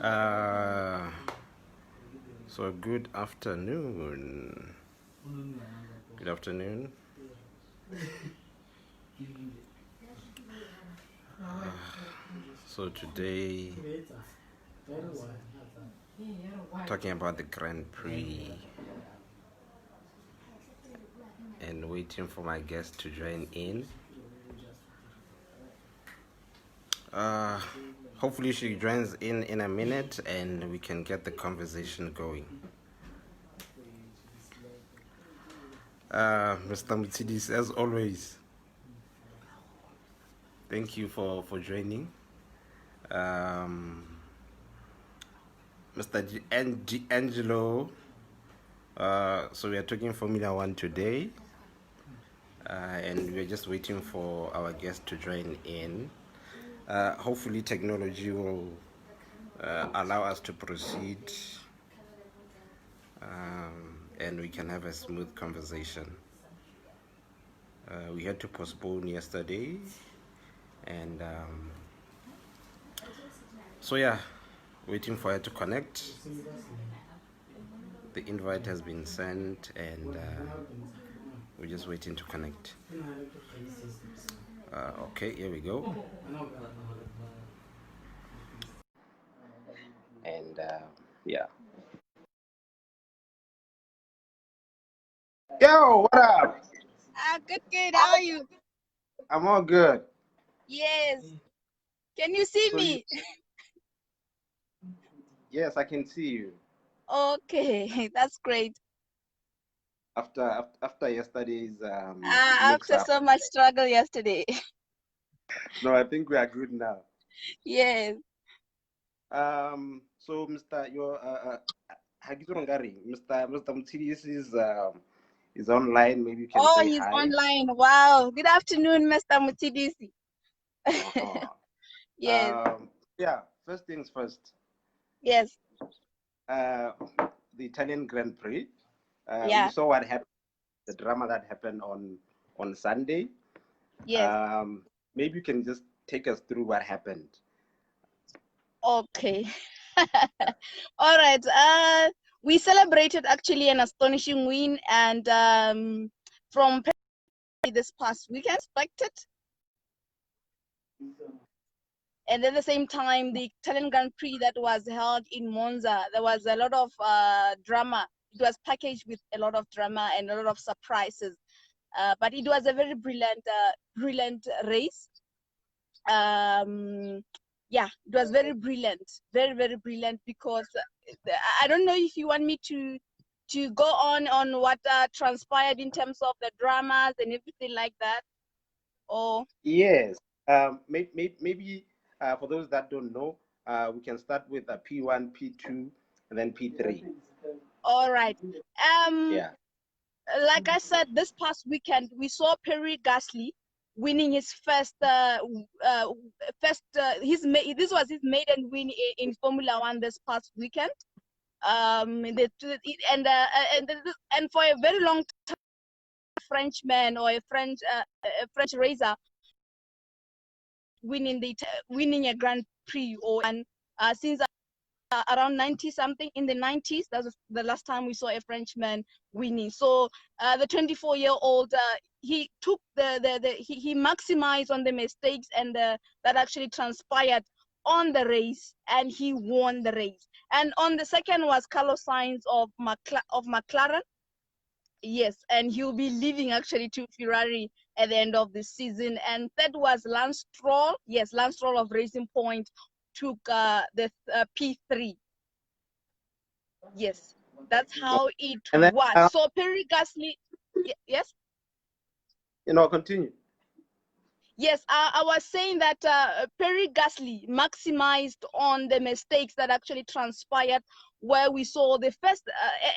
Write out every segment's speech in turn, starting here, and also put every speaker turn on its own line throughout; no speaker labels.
Uh, so good afternoon. Good afternoon. So today, talking about the Grand Prix and waiting for my guest to join in. Hopefully she joins in a minute and we can get the conversation going. Mr. Mutsidis, as always, thank you for joining. Mr. Angelo, so we are talking Formula One today, and we're just waiting for our guest to join in. Hopefully technology will allow us to proceed, and we can have a smooth conversation. We had to postpone yesterday, and so yeah, waiting for her to connect. The invite has been sent, and we're just waiting to connect. Okay, here we go. And yeah. Yo, what up?
Good. How are you?
I'm all good.
Yes. Can you see me?
Yes, I can see you.
Okay, that's great.
After yesterday's
After
mix-up.
so much struggle yesterday.
No, I think we are good now.
Yes.
So Mr. Mr. Mutsidis is online. Maybe you can say
He's
hi.
online. Wow. Good afternoon, Mr. Mutsidisi. Yes.
Yeah. First things first.
Yes.
The Italian Grand Prix.
Yeah.
We saw what happened. The drama that happened on Sunday.
Yes.
Maybe you can just take us through what happened.
Okay. All right. We celebrated actually an astonishing win, and from this past weekend, expected. And at the same time, the Italian Grand Prix that was held in Monza, there was a lot of drama. It was packaged with a lot of drama and a lot of surprises. But it was a very brilliant race. Yeah, it was very brilliant, very brilliant, because I don't know if you want me to go on what transpired in terms of the dramas and everything like that, or
yes, maybe for those that don't know, we can start with P1, P2, and then P3.
all right.
Yeah.
Like I said, this past weekend we saw Pierre Gasly winning his this was his maiden win in Formula One this past weekend. And for a very long time, Frenchman or a French racer winning a Grand Prix, or since around 90 something, in the 90s, that was the last time we saw a Frenchman winning. So the 24-year-old, he took he maximized on the mistakes and that actually transpired on the race, and he won the race. And on the second was Carlos Sainz of McLaren. Yes, and he'll be leaving actually to Ferrari at the end of the season. And third was Lance Stroll. Yes, Lance Stroll of Racing Point took the P3. Yes, that's how it was. So Pierre Gasly, yes?
Continue.
Yes, I was saying that Pierre Gasly maximized on the mistakes that actually transpired, where we saw the first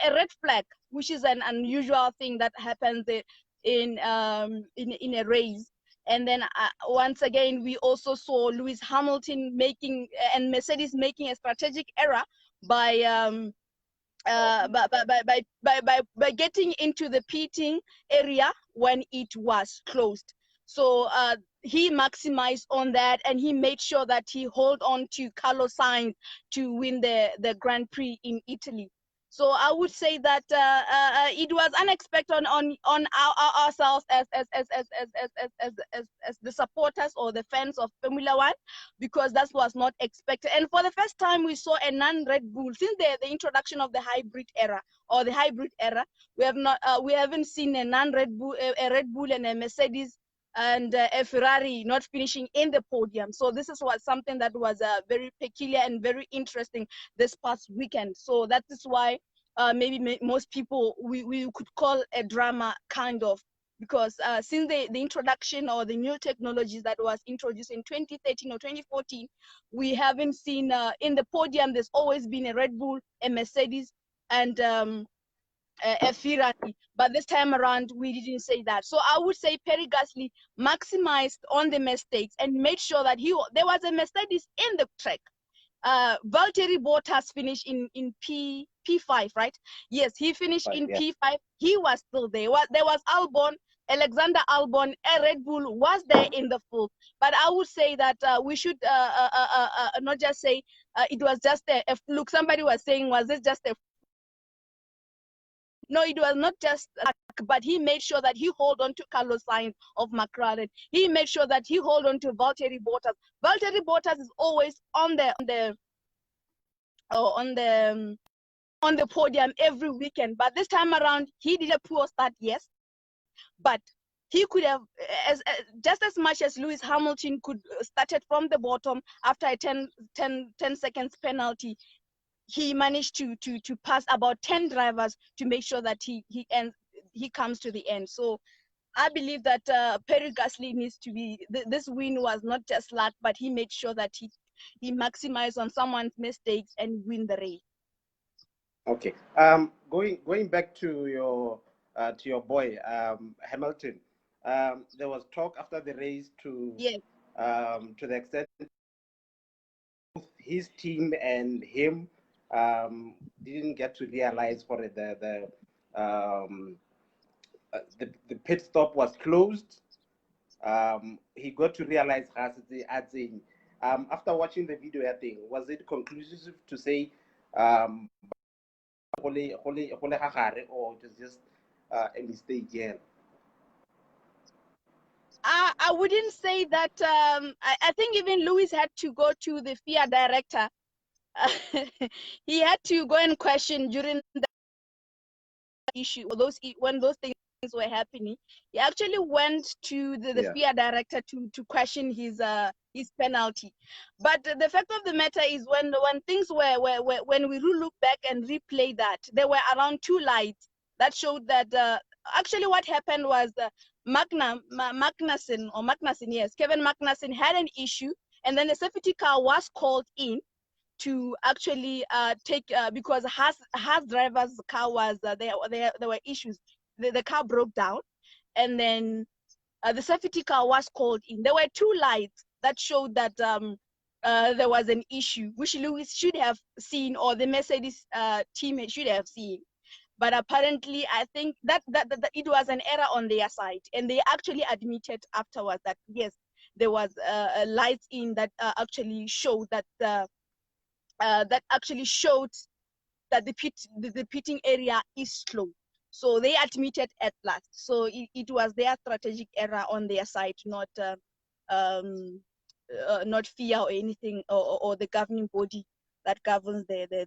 a red flag, which is an unusual thing that happens in a race. And then once again, we also saw Lewis Hamilton and Mercedes making a strategic error by by getting into the pitting area when it was closed. So he maximized on that, and he made sure that he hold on to Carlos Sainz to win the Grand Prix in Italy. So I would say that it was unexpected on ourselves as the supporters or the fans of Formula One, because that was not expected. And for the first time, we saw a non-Red Bull since the introduction of the hybrid era or the hybrid era. We haven't seen a non-Red Bull, a Red Bull and a Mercedes and a Ferrari not finishing in the podium. So this was something that was very peculiar and very interesting this past weekend. So that is why maybe most people we could call a drama kind of, because since the introduction or the new technologies that was introduced in 2013 or 2014, we haven't seen in the podium, there's always been a Red Bull, a Mercedes, and a Ferrari. But this time around, we didn't say that. So I would say Pierre Gasly maximized on the mistakes and made sure that there was a Mercedes in the track. Valtteri Bottas finished in P5, right? Yes, he finished in P5. He was still there. There was Alexander Albon, a Red Bull was there in the field. But I would say that we should not just say it was just a fluke. Somebody was saying, was it just a No, it was not just luck, but he made sure that he hold on to Carlos Sainz of McLaren. He made sure that he hold on to Valtteri Bottas. Valtteri Bottas is always on the podium every weekend. But this time around, he did a poor start, yes, but he could have, just as much as Lewis Hamilton could started from the bottom after a 10 seconds penalty. He managed to pass about 10 drivers to make sure that he comes to the end. So I believe that Pierre Gasly needs to be, this win was not just luck, but he made sure that he maximized on someone's mistakes and win the race.
Okay. Going back to your boy Hamilton. There was talk after the race to the extent both his team and him didn't get to realize for the pit stop was closed. He got to realize after watching the video, I think, was it conclusive to say or just a mistake again?
I wouldn't say that. I think even Lewis had to go to the FIA director. He had to go and question during the issue, when those things were happening. He actually went to the FIA director to question his penalty. But the fact of the matter is, when things when we look back and replay that, there were around 2 lights that showed that actually what happened was Kevin Magnussen had an issue, and then the safety car was called in to actually take because Haas driver's car was there were issues. The car broke down, and then the safety car was called in. There were 2 lights that showed that there was an issue, which Lewis should have seen, or the Mercedes teammate should have seen. But apparently, I think that it was an error on their side, and they actually admitted afterwards that yes, there was lights in that actually showed that the pitting area is slow. So they admitted at last. So it was their strategic error on their side, not FIA or anything, or the governing body that governs the.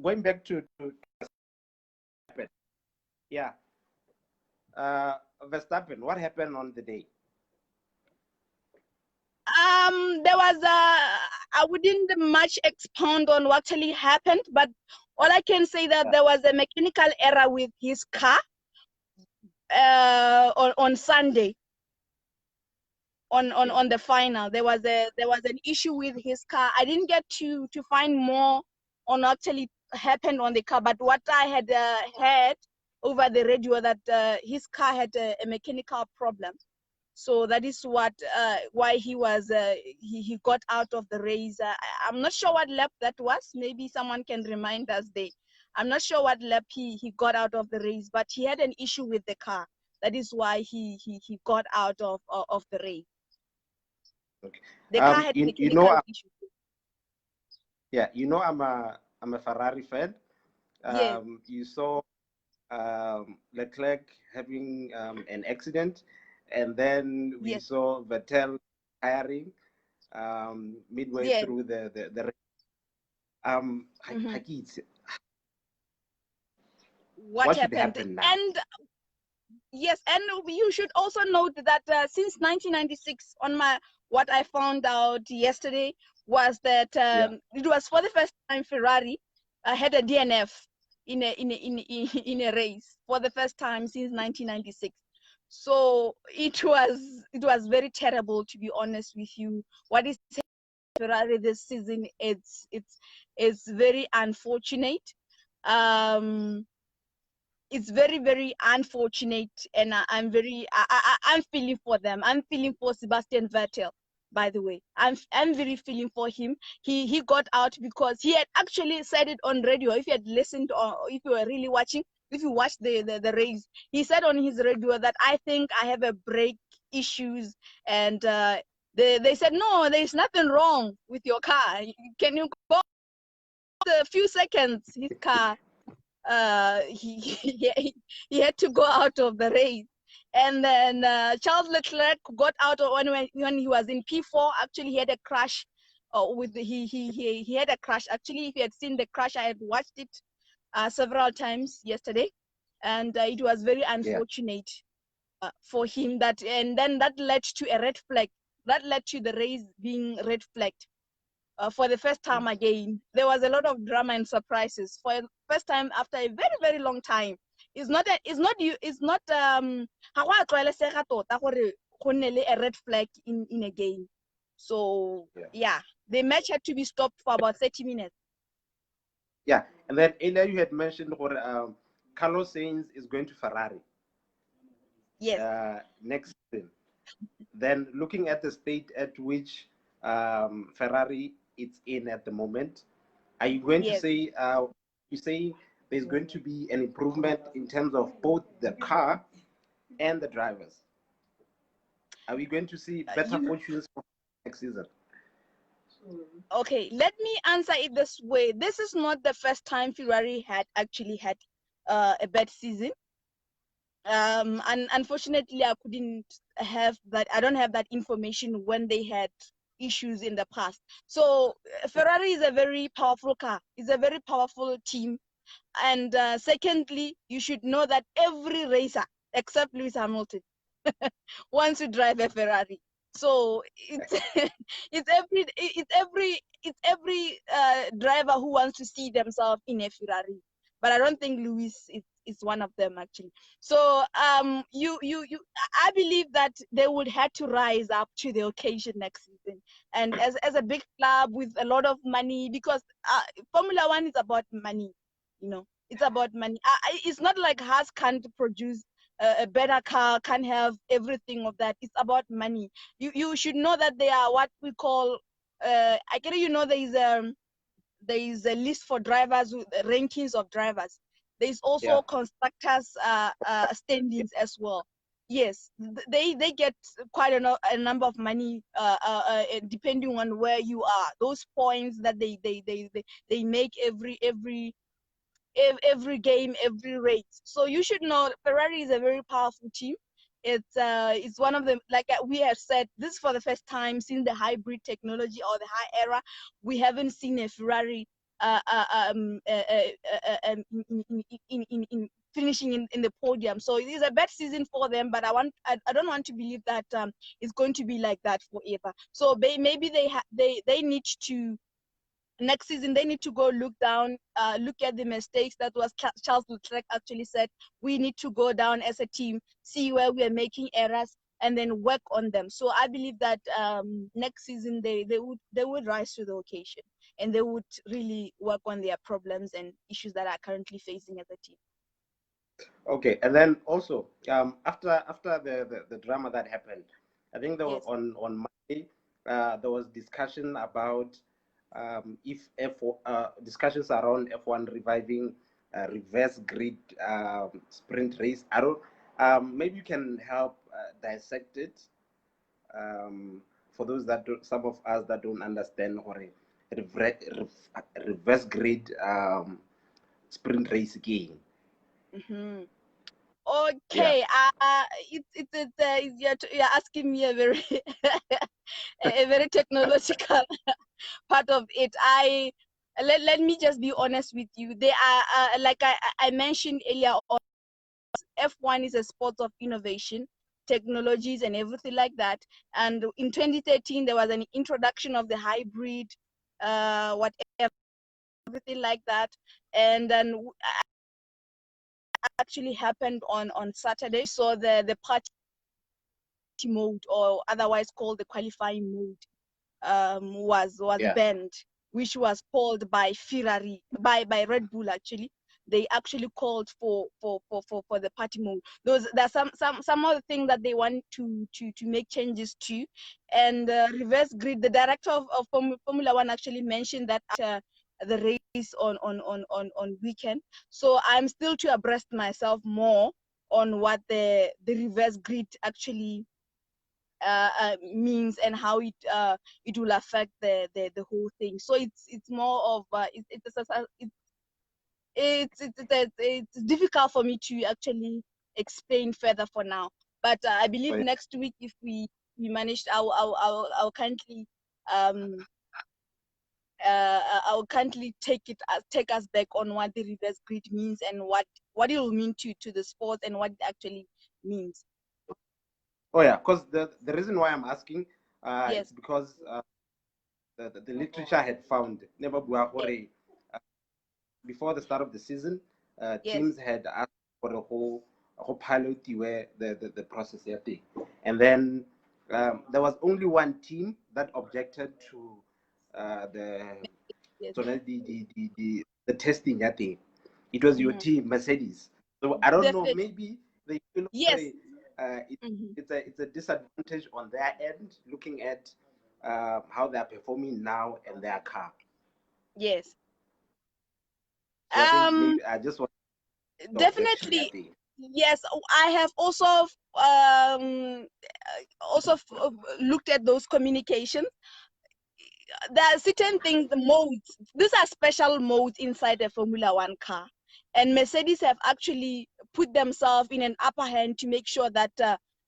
Going back to Verstappen, what happened on the day?
There was I wouldn't much expound on what actually happened, but all I can say that there was a mechanical error with his car on Sunday. On the final, there was an issue with his car. I didn't get to find more on what actually happened on the car, but what I had heard over the radio that his car had a mechanical problem. So that is what why he was he got out of the race. I'm not sure what lap that was. Maybe someone can remind us there. I'm not sure what lap he got out of the race, but he had an issue with the car. That is why he got out of the race.
Okay.
The car had
You know,
mechanical issues.
yeah, you know, I'm a Ferrari fan.
Yes,
You saw Leclerc having an accident, and then we
yes,
saw Vettel hiring midway
yes.
through the race.
Mhm.
ha ke itse,
What
what should
happened?
happen now?
And yes, and you should also note that since 1996, on my what I found out yesterday was that
Yeah,
it was for the first time Ferrari had a DNF in a race for the first time since 1996. So it was very terrible, to be honest with you. What is Ferrari this season? It's very unfortunate. Um, it's very very unfortunate, and I'm feeling for them. I'm feeling for Sebastian Vettel, by the way. I'm very feeling for him. He got out because he had actually said it on radio. If you had listened, or if you were really watching, if you watched the race, he said on his radio that I think I have a brake issues. And they said, no, there's nothing wrong with your car. Can you go a few seconds? His car, he had to go out of the race. And then Charles Leclerc got out of when he was in P4. Actually, he had a crash. He had a crash. Actually, if you had seen the crash, I had watched it several times yesterday, and it was very
yeah,
unfortunate for him. And then that led to a red flag. That led to the race being red flagged for the first time again. There was a lot of drama and surprises for the first time after a very very long time. Ha go a tlwaelesega tota gore go nne le a red flag in a game. So
yeah,
yeah, the match had to be stopped for about 30 minutes.
yeah. And then earlier you had mentioned what Carlos Sainz is going to Ferrari
Yes,
next season. Then looking at the state at which Ferrari is in at the moment, are you going to
yes.
say you say there's going to be an improvement in terms of both the car and the drivers? Are we going to see better
You
fortunes for next season?
Okay, let me answer it this way. This is not the first time Ferrari had actually had a bad season. And unfortunately I couldn't have that. I don't have that information when they had issues in the past. So Ferrari is a very powerful car. It's a very powerful team. And secondly, you should know that every racer except Lewis Hamilton wants to drive a Ferrari. So it's it's every driver who wants to see themselves in a Ferrari. But I don't think Lewis is one of them actually. So I believe that they would have to rise up to the occasion next season. And as a big club with a lot of money, because Formula One is about money, it's about money. It's not like Haas can't produce a better car, can't have everything of that. It's about money. You should know that they are what we call I get it, there is a list for drivers, rankings of drivers. There is
Yeah.
also constructors standings as well. Yes, they get quite a number of money depending on where you are. Those points that they make every game, every race. So you should know Ferrari is a very powerful team. It's one of them. Like we have said, this is for the first time since the hybrid technology or the high era. We haven't seen a Ferrari in finishing in the podium. So it is a bad season for them, but I don't want to believe that it's going to be like that forever. So maybe they need to, next season they need to go look at the mistakes that was Charles Leclerc actually said. We need to go down as a team, see where we are making errors, and then work on them. So I believe that next season they would rise to the occasion, and they would really work on their problems and issues that are currently facing as a team.
Okay, and then also after the drama that happened, I think there were
Yes.
on Monday, there was discussion about if discussions around F1 reviving reverse grid sprint race. I don't. Maybe you can help dissect it for those that some of us that don't understand or reverse grid sprint race game.
Mm-hmm.
Yeah.
Okay, you're asking me a very a very technological part of it. Let me just be honest with you. They are like I mentioned earlier on, F1 is a sport of innovation, technologies, and everything like that. And in 2013, there was an introduction of the hybrid, whatever, everything like that. And then actually happened on Saturday. So the party mode, or otherwise called the qualifying mode, was
Yeah.
banned, which was called by Ferrari, by Red Bull actually. They actually called for the party mode. There's some other thing that they want to make changes to, and reverse grid. The director of Formula One actually mentioned that the race on weekend. So I'm still to abreast myself more on what the reverse grid actually means and how it will affect the whole thing. So it's more of it's difficult for me to actually explain further for now. But I believe
So,
next week, if we managed, I'll kindly um I'll kindly take us back on what the reverse grid means and what it will mean to the sport and what it actually means.
oh yeah, because the reason why I'm asking, it's
Yes,
because the literature had found never
yes,
before the start of the season,
yes.
teams had asked for a whole pilot where the process there thing, and then there was only one team that objected to the
Yes,
so the testing that thing. It was your
mm-hmm.
team, Mercedes. So I don't know,
Definitely.
maybe they feel
Yes. Mm-hmm.
it's a disadvantage on their end, looking at how they're performing now and their car.
Yes.
So I think
Um.
maybe I just want the objection
Definitely.
that day.
Yes. I have also looked at those communications. There are certain things, the modes. These are special modes inside the Formula One car, and Mercedes have actually put themselves in an upper hand to make sure that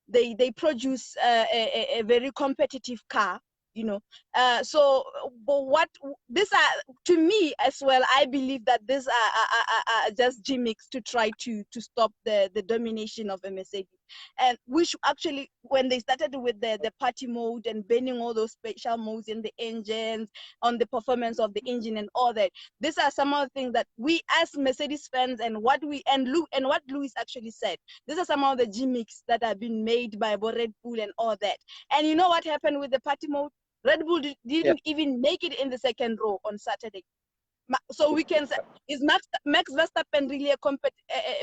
they produce a very competitive car. You know, but what these are, to me as well, I believe that these are just gimmicks to try to stop the domination of a Mercedes, and which actually, when they started with the party mode and banning all those special modes in the engines, on the performance of the engine and all that, these are some of the things that we as Mercedes fans, and what Lewis actually said, these are some of the gimmicks that have been made by Red Bull and all that. And you know what happened with the party mode? Red Bull
Yeah.
didn't even make it in the second row on Saturday. So we can say, is Max Verstappen really a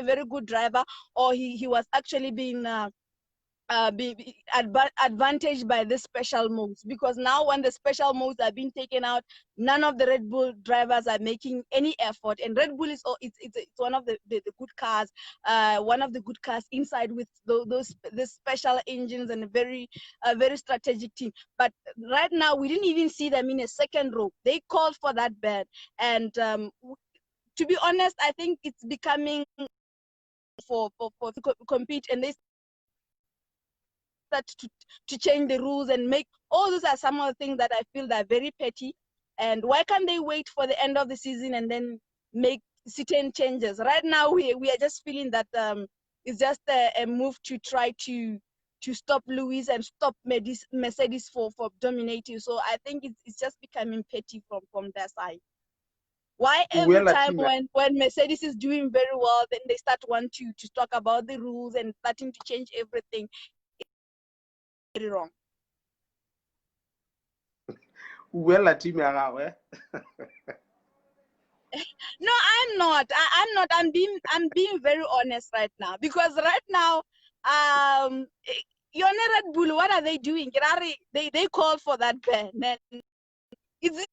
very good driver, or he was actually being advantaged by the special modes? Because now when the special modes are being taken out, none of the Red Bull drivers are making any effort, and Red Bull is it's one of the good cars, one of the good cars inside with those the special engines and a very strategic team. But right now we didn't even see them in a second row. They called for that ban, and to be honest, I think it's becoming for to compete, and they start to change the rules and make all those are some of the things that I feel that are very petty. And why can't they wait for the end of the season and then make certain changes? Right now, we are just feeling that it's just a move to try to stop Lewis and stop Mercedes for dominating. So I think it's just becoming petty from their side. Why every
Well, a
time
team,
when Mercedes is doing very well, then they start want to talk about the rules and starting to change everything? Very wrong.
well, a team, eh?
No, I'm not. I'm not. I'm being very honest right now, because right now, um, Red Bull, what are they doing? They called for that ban. And it's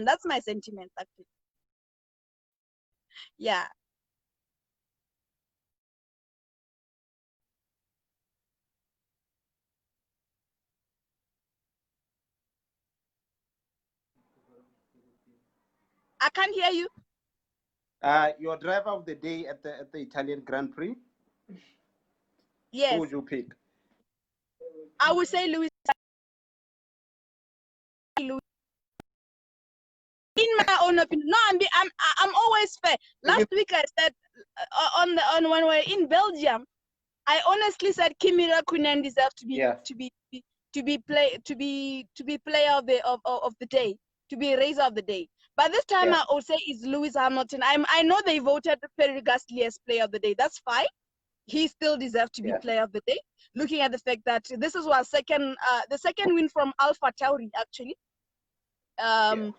that's my sentiment actually. Yeah. I can't hear you.
Your driver of the day at the Italian Grand Prix?
Yes.
Who would you pick?
I would say Lewis. In my own opinion, no, I'm always fair. Last week I said on when we're in Belgium, I honestly said Kimi Räikkönen deserves to be player of the day, to be raiser of the day. But this time I will say is Lewis Hamilton. I know they voted Pierre Gasly as player of the day. That's fine. He still deserves to be player of the day. Looking at the fact that this is our the second win from Alpha Tauri actually. To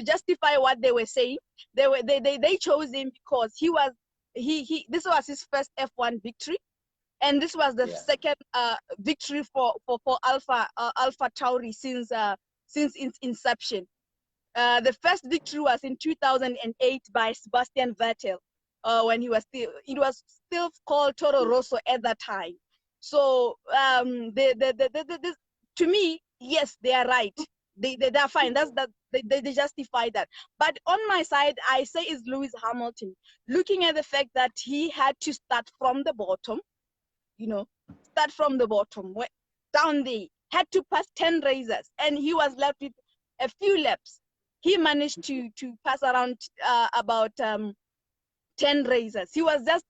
justify what they were saying, they chose him because this was his first F1 victory, and this was the second victory for Alpha Tauri since its inception. The first victory was in 2008 by Sebastian Vettel, when it was still called Toro Rosso at that time. So to me, yes, they are right. They're fine. They justify that. But on my side, I say is Lewis Hamilton. Looking at the fact that he had to start from the bottom, start from the bottom, down there, had to pass 10 racers, and he was left with a few laps. He managed to pass around about 10 racers. He was just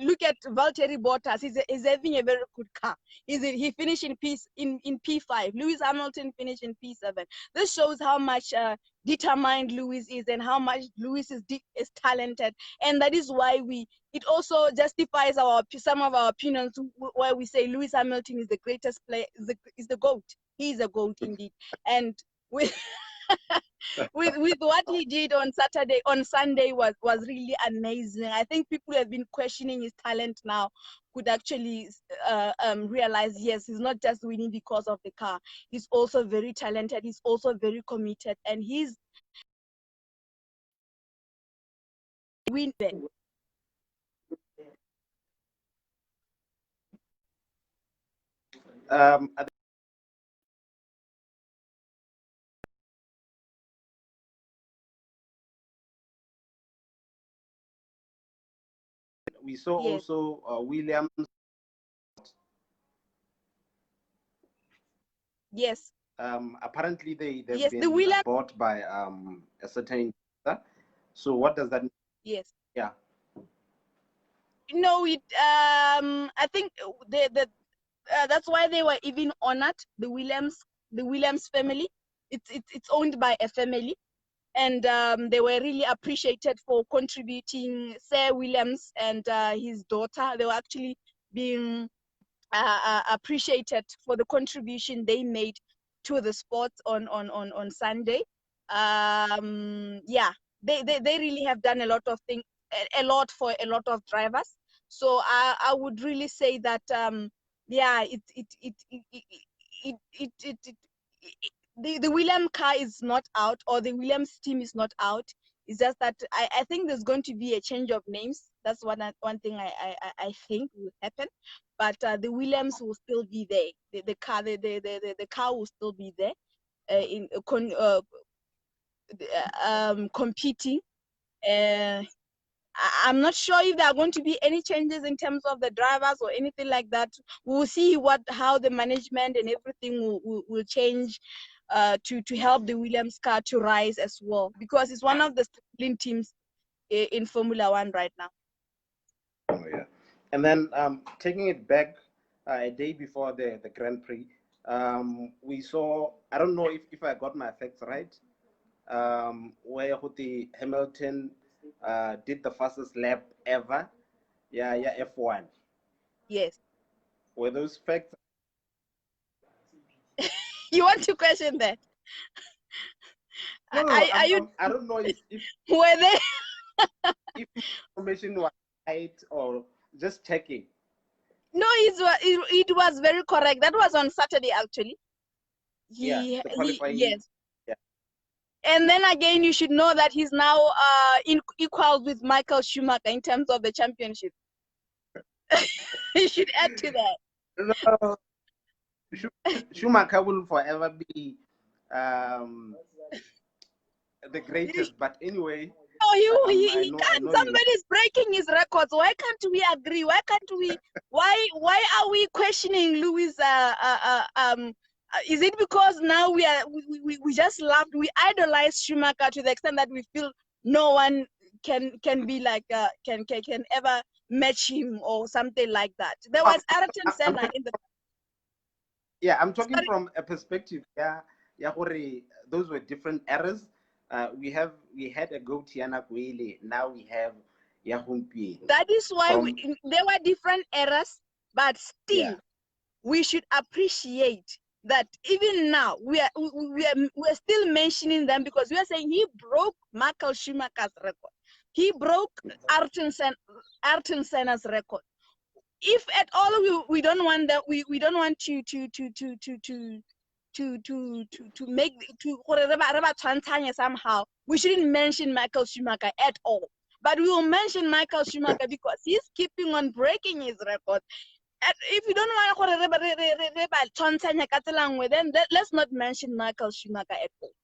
look at Valtteri Bottas. He's having a very good car. He finished in P5. Lewis Hamilton finished in P7. This shows how much determined Lewis is and how much Lewis is talented, and that is why it also justifies some of our opinions where we say Lewis Hamilton is the greatest player, is the GOAT. He is a GOAT indeed, and with with what he did on Sunday was really amazing. I think people have been questioning his talent now could actually realize, yes, he's not just winning because of the car. He's also very talented. He's also very committed, and he's win.
We saw also Williams.
Yes.
Apparently they've been bought by a certain investor. So what does that mean?
Yes.
Yeah.
No, I think that's why they were even honored. The Williams family. It's owned by a family, and they were really appreciated for contributing. Sir Williams and his daughter, they were actually being appreciated for the contribution they made to the sport on Sunday. Yeah, they really have done a lot of things, a lot for a lot of drivers. So I would really say that yeah, the Williams car is not out, or the Williams team is not out. It's just that I think there's going to be a change of names. That's one thing I think will happen. But the Williams will still be there. The car will still be there competing. I'm not sure if there are going to be any changes in terms of the drivers or anything like that. We'll see how the management and everything will change to help the Williams car to rise as well, because it's one of the struggling teams in Formula One right now.
Oh yeah, and then taking it back a day before the Grand Prix, we saw, I don't know if I got my facts right, where Hamilton did the fastest lap ever. Yeah, F1.
Yes.
Were those facts?
You want to question that?
No, no,
Are you
I don't know if
were they?
if information was right or just checking.
No, it was very correct. That was on Saturday actually.
Yeah, the qualifying.
Yes.
Yeah.
And then again, you should know that he's now equal with Michael Schumacher in terms of the championship. You should add to that.
No, Schumacher will forever be um, the greatest. But anyway,
Oh,
I
he
know,
can't.
you.
Somebody's breaking his records. Why can't we agree? Why can't we? Why are we questioning Lewis? Is it because now we just loved, we idolize Schumacher to the extent that we feel no one can be like can ever match him or something like that? There was Ayrton Senna in the.
Yeah, I'm talking
Sorry?
from a perspective. Yeah, yeah, those were different eras. We had a go Tiana Gwele. Now we have Yahumpi.
That is why there were different eras, but still.
Yeah.
We should appreciate that even now we are still mentioning them because we are saying he broke Michael Schumacher's record. He broke Ayrton Senna's record. If at all we don't want that, we don't want to make somehow. We shouldn't mention Michael Schumacher at all. But we will mention Michael Schumacher because he's keeping on breaking his record. If you don't want to then let's not mention Michael Schumacher at all.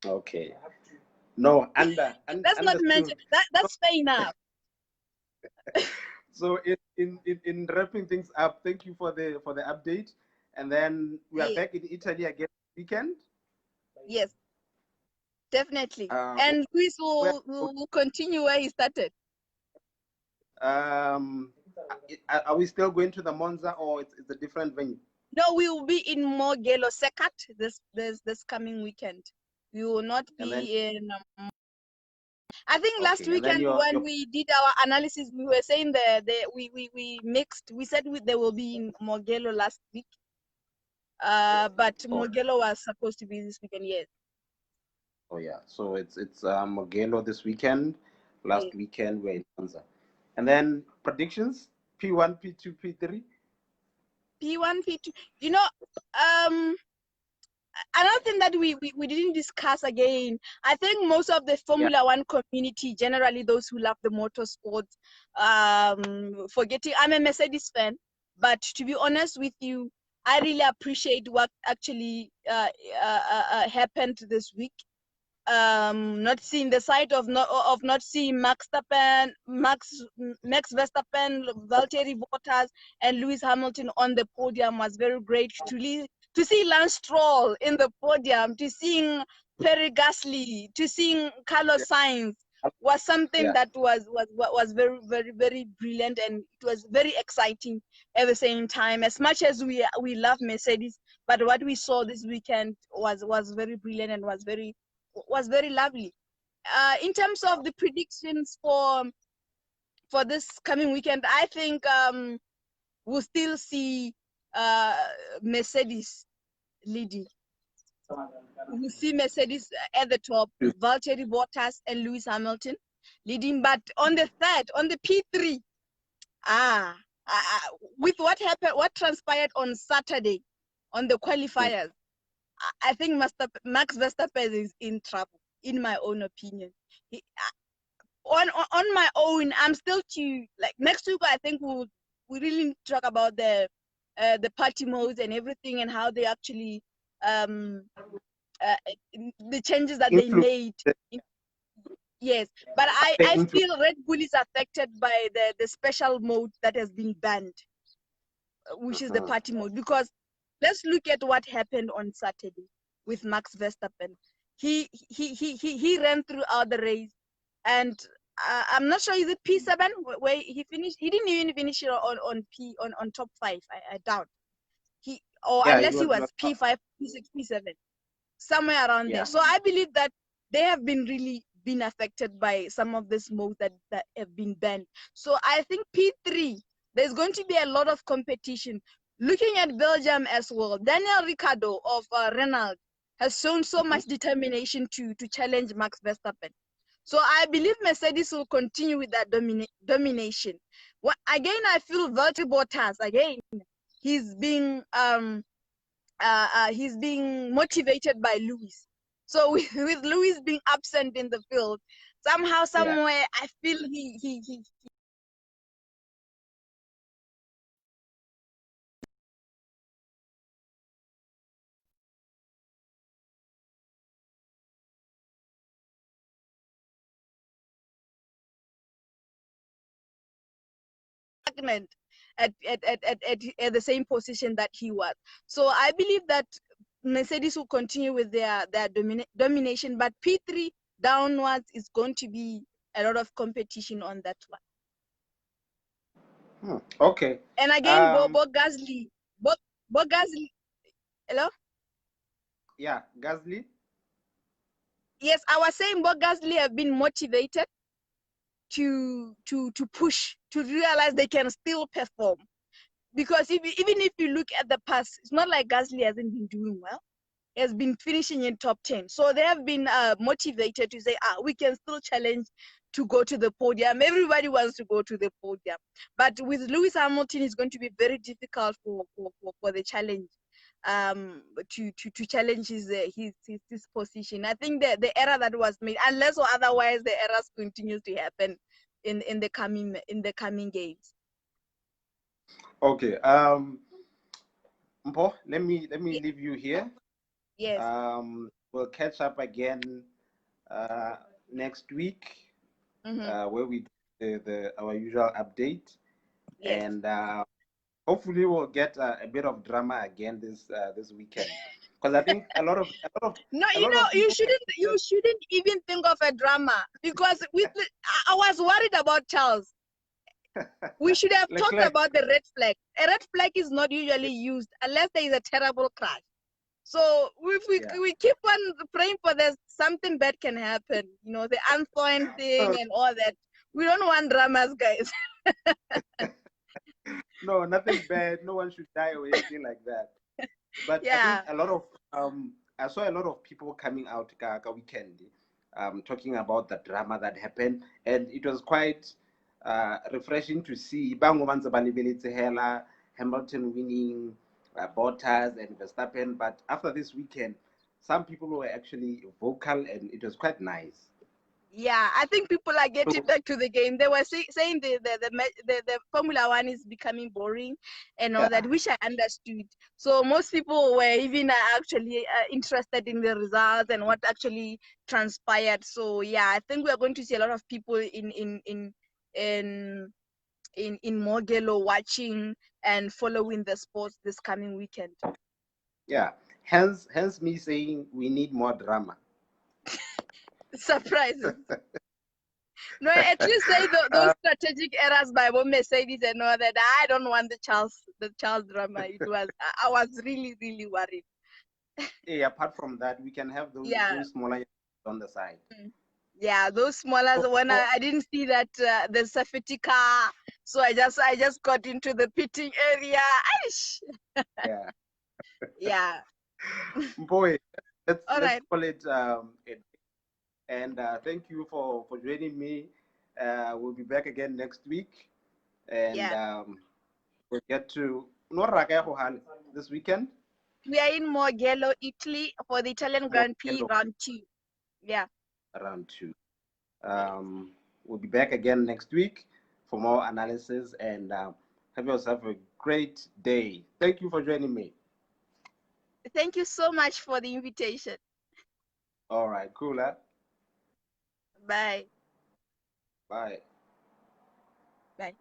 Okay. No,
Let's not mention that. That's fair enough.
So in wrapping things up, thank you for the update. And then we are back in Italy again this weekend.
Yes, definitely. And Luis will continue where he started.
Are we still going to the Monza, or it's a different venue?
No, we will be in Mugello Secat this coming weekend. We will not be in. I think last weekend when we did our analysis, we were saying we mixed. We said they will be in Mugello last week, but Mugello was supposed to be this weekend. Yes.
Oh yeah, so it's Mugello this weekend. Last weekend we're in Monza, and then predictions: P1, P2, P3.
P1, P2. You know, another thing that we didn't discuss again, I think most of the Formula One community, generally those who love the motorsport, forgetting, I'm a Mercedes fan, but to be honest with you, I really appreciate what actually happened this week. Not seeing the sight of not seeing Max Verstappen, Valtteri Bottas, and Lewis Hamilton on the podium was very great. To see Lance Stroll in the podium, to seeing Pierre Gasly, to seeing Carlos Sainz was something that was very, very, very brilliant, and it was very exciting at the same time. As much as we love Mercedes, but what we saw this weekend was very brilliant and was very lovely. In terms of the predictions for this coming weekend, I think we'll still see Mercedes leading. We'll see Mercedes at the top, Valtteri Bottas and Lewis Hamilton leading. But on the P3, with what transpired on Saturday on the qualifiers, I think Max Verstappen is in trouble, in my own opinion. On my own, I'm still next week. I think we really talk about the party modes and everything and how they actually the changes that they made. Yes, but I feel Red Bull is affected by the special mode that has been banned, which is the party mode. Because let's look at what happened on Saturday with Max Verstappen. He ran throughout the race, and I'm not sure, is it P7 where he finished? He didn't even finish it on top 5. I doubt. Unless he was P5, P6, P7, somewhere around there. So I believe that they have been affected by some of this modes that have been banned. So I think P3, there's going to be a lot of competition. Looking at Belgium as well, Daniel Ricciardo of Renault has shown so much determination to challenge Max Verstappen. So I believe Mercedes will continue with that domination. Again, I feel Valtteri Bottas, again, he's being motivated by Lewis. So with Lewis being absent in the field, somehow, somewhere, I feel he stagnant at the same position that he was. So I believe that Mercedes will continue with their domination, but P3 downwards is going to be a lot of competition on that one.
Okay.
And again, Bo Gasly, Bo Gasly, hello?
Yeah, Gasly.
Yes, I was saying Bo Gasly have been motivated to push, to realize they can still perform. Because even if you look at the past, it's not like Gasly hasn't been doing well. He has been finishing in top 10. So they have been motivated to say, we can still challenge to go to the podium. Everybody wants to go to the podium. But with Lewis Hamilton, it's going to be very difficult for the challenge, to challenge his position. I think the error that was made, unless or otherwise the errors continue to happen in the coming games.
Okay. Mpho, let me leave you here.
Yes.
We'll catch up again next week, where we do our usual update.
Yes.
And hopefully we'll get a bit of drama again this weekend, because I think a lot of
no,
people,
you shouldn't even think of a drama, because I was worried about Charles. We should have talked about the red flag. A red flag is not usually used unless there is a terrible crash. So if we keep on praying for this, something bad can happen. The unplanned thing and all that. We don't want dramas, guys.
No, nothing bad. No one should die or anything like that. But I think a lot of I saw a lot of people coming out Kaka weekend, talking about the drama that happened, and it was quite refreshing to see Hamilton winning, Bottas and Verstappen. But after this weekend, some people were actually vocal, and it was quite nice.
Yeah, I think people are getting back to the game. They were saying the Formula One is becoming boring and all that, which I understood. So most people were even actually interested in the results and what actually transpired. So yeah, I think we are going to see a lot of people in Mogelo watching and following the sports this coming weekend.
Yeah, hence me saying we need more drama.
Surprises. No, at least say those strategic errors by Mercedes and all that. I don't want the Charles drama. I was really, really worried.
Yeah, apart from that, we can have those smaller on the side.
Yeah, those smaller one. I didn't see that the safety car, so I just got into the pitting area.
Yeah.
Yeah.
Boy, let's
right.
call it and thank you for joining me. We'll be back again next week, and we'll get to this weekend.
We are in Mugello, Italy, for the Italian Grand Prix round 2. Yeah.
Round 2. We'll be back again next week for more analysis, and have yourself a great day. Thank you for joining me.
Thank you so much for the invitation.
All right, cool, huh?
Bye.
Bye.
Bye.